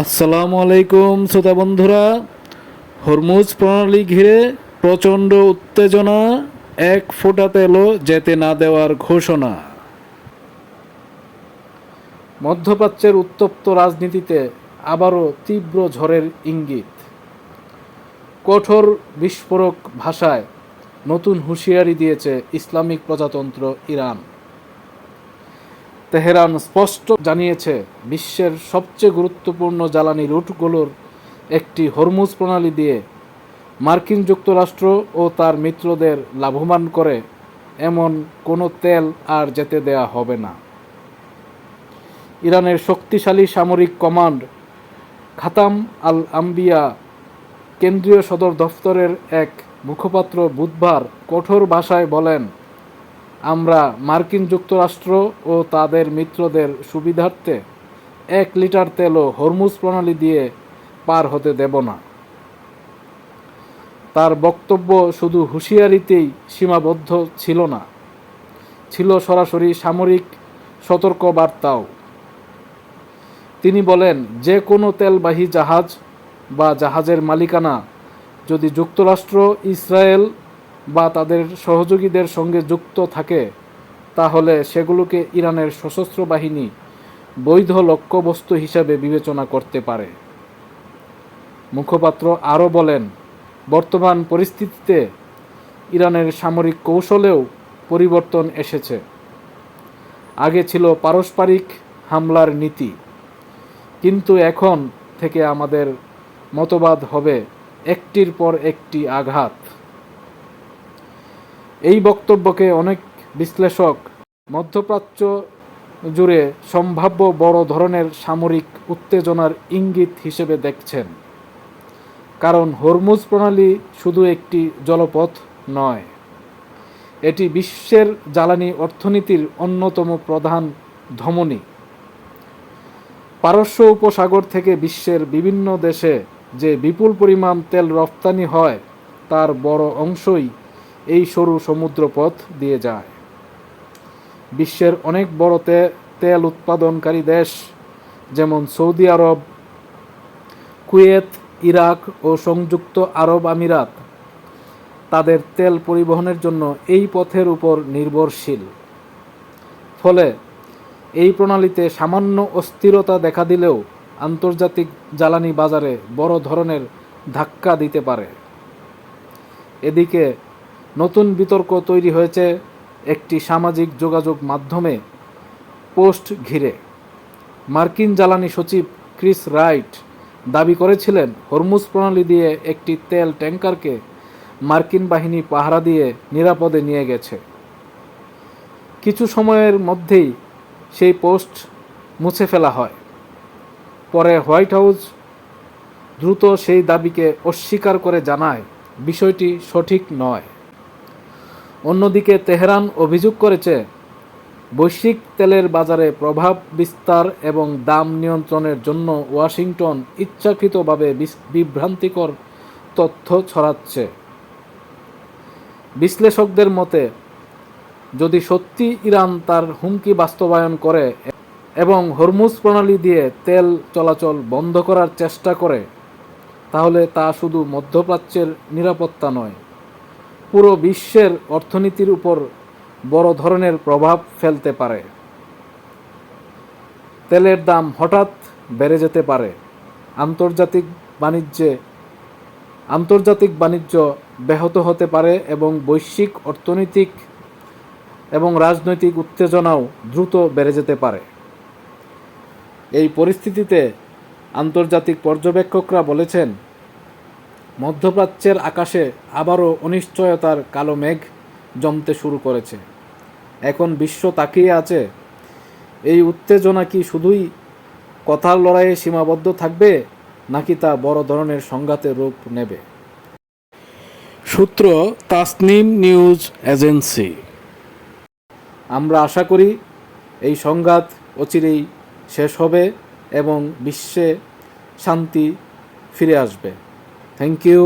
আসসালামু আলাইকুম শ্রোতা বন্ধুরা। হরমুজ প্রণালী ঘিরে প্রচণ্ড উত্তেজনা, এক ফোঁটা তেলও যেতে না দেওয়ার ঘোষণা। মধ্যপ্রাচ্যের উত্তপ্ত রাজনীতিতে আবারও তীব্র ঝড়ের ইঙ্গিত। কঠোর বিস্ফোরক ভাষায় নতুন হুঁশিয়ারি দিয়েছে ইসলামিক প্রজাতন্ত্র ইরান। তেহরান স্পষ্ট জানিয়েছে, বিশ্বের সবচেয়ে গুরুত্বপূর্ণ জ্বালানি রুটগুলোর একটি হরমুজ প্রণালী দিয়ে মার্কিন যুক্তরাষ্ট্র ও তার মিত্রদের লাভবান করে এমন কোনো তেল আর যেতে দেয়া হবে না। ইরানের শক্তিশালী সামরিক কমান্ড খাতাম আল আম্বিয়া কেন্দ্রীয় সদর দফতরের এক মুখপাত্র বুধবার কঠোর ভাষায় বলেন, আমরা মার্কিন যুক্তরাষ্ট্র ও তাদের মিত্রদের সুবিধার্থে 1 লিটার তেলও হরমুজ প্রণালী দিয়ে পার হতে দেব না। তার বক্তব্য শুধু হুঁশিয়ারিতেই সীমাবদ্ধ ছিল না, ছিল সরাসরি সামরিক সতর্কবার্তাও। তিনি বলেন, যে কোনো তেলবাহী জাহাজ বা জাহাজের মালিকানা যদি যুক্তরাষ্ট্র, ইসরায়েল বা তাদের সহযোগীদের সঙ্গে যুক্ত থাকে, তাহলে সেগুলোকে ইরানের সশস্ত্র বাহিনী বৈধ লক্ষ্যবস্তু হিসেবে বিবেচনা করতে পারে। মুখপাত্র আরও বলেন, বর্তমান পরিস্থিতিতে ইরানের সামরিক কৌশলেও পরিবর্তন এসেছে। আগে ছিল পারস্পরিক হামলার নীতি, কিন্তু এখন থেকে আমাদের মতবাদ হবে একটির পর একটি আঘাত। এই বক্তব্যকে অনেক বিশ্লেষক মধ্যপ্রাচ্য জুড়ে সম্ভাব্য বড় ধরনের সামরিক উত্তেজনার ইঙ্গিত হিসেবে দেখছেন। কারণ হরমুজ প্রণালী শুধু একটি জলপথ নয়, এটি বিশ্বের জ্বালানি অর্থনীতির অন্যতম প্রধান ধমনী। পারস্য উপসাগর থেকে বিশ্বের বিভিন্ন দেশে যে বিপুল পরিমাণ তেল রপ্তানি হয়, তার বড় অংশই এই সরু সমুদ্রপথ দিয়ে যায়। বিশ্বের অনেক বড় তেল উৎপাদনকারী দেশ যেমন সৌদি আরব, কুয়েত, ইরাক ও সংযুক্ত আরব আমিরাত তাদের তেল পরিবহনের জন্য এই পথের উপর নির্ভরশীল। ফলে এই প্রণালীতে সামান্য অস্থিরতা দেখা দিলেও আন্তর্জাতিক জ্বালানি বাজারে বড় ধরনের ধাক্কা দিতে পারে। এদিকে নতুন বিতর্ক তৈরি হয়েছে একটি সামাজিক যোগাযোগ মাধ্যমে পোস্ট ঘিরে। মার্কিন জ্বালানি সচিব ক্রিস রাইট দাবি করেছিলেন, হরমুজ প্রণালী দিয়ে একটি তেল ট্যাঙ্কারকে মার্কিন বাহিনী পাহারা দিয়ে নিরাপদে নিয়ে গেছে। কিছু সময়ের মধ্যেই সেই পোস্ট মুছে ফেলা হয়। পরে হোয়াইট হাউস দ্রুত সেই দাবিকে অস্বীকার করে জানায়, বিষয়টি সঠিক নয়। অন্যদিকে তেহরান অভিযোগ করেছে, বৈশ্বিক তেলের বাজারে প্রভাব বিস্তার এবং দাম নিয়ন্ত্রণের জন্য ওয়াশিংটন ইচ্ছাকৃতভাবে বিভ্রান্তিকর তথ্য ছড়াচ্ছে। বিশ্লেষকদের মতে, যদি সত্যি ইরান তার হুমকি বাস্তবায়ন করে এবং হরমুজ প্রণালী দিয়ে তেল চলাচল বন্ধ করার চেষ্টা করে, তাহলে তা শুধু মধ্যপ্রাচ্যের নিরাপত্তা নয়, পুরো বিশ্বের অর্থনীতির উপর বড় ধরনের প্রভাব ফেলতে পারে। তেলের দাম হঠাৎ বেড়ে যেতে পারে, আন্তর্জাতিক বাণিজ্য ব্যাহত হতে পারে এবং বৈশ্বিক অর্থনৈতিক এবং রাজনৈতিক উত্তেজনাও দ্রুত বেড়ে যেতে পারে। এই পরিস্থিতিতে আন্তর্জাতিক পর্যবেক্ষকরা বলেছেন, মধ্যপ্রাচ্যের আকাশে আবারও অনিশ্চয়তার কালো মেঘ জমতে শুরু করেছে। এখন বিশ্ব তাকিয়ে আছে, এই উত্তেজনা কি শুধুই কথার লড়াইয়ে সীমাবদ্ধ থাকবে, নাকি তা বড় ধরনের সংঘাতের রূপ নেবে। সূত্র তাসনিম নিউজ এজেন্সি। আমরা আশা করি এই সংঘাত অচিরেই শেষ হবে এবং বিশ্বে শান্তি ফিরে আসবে। Thank you.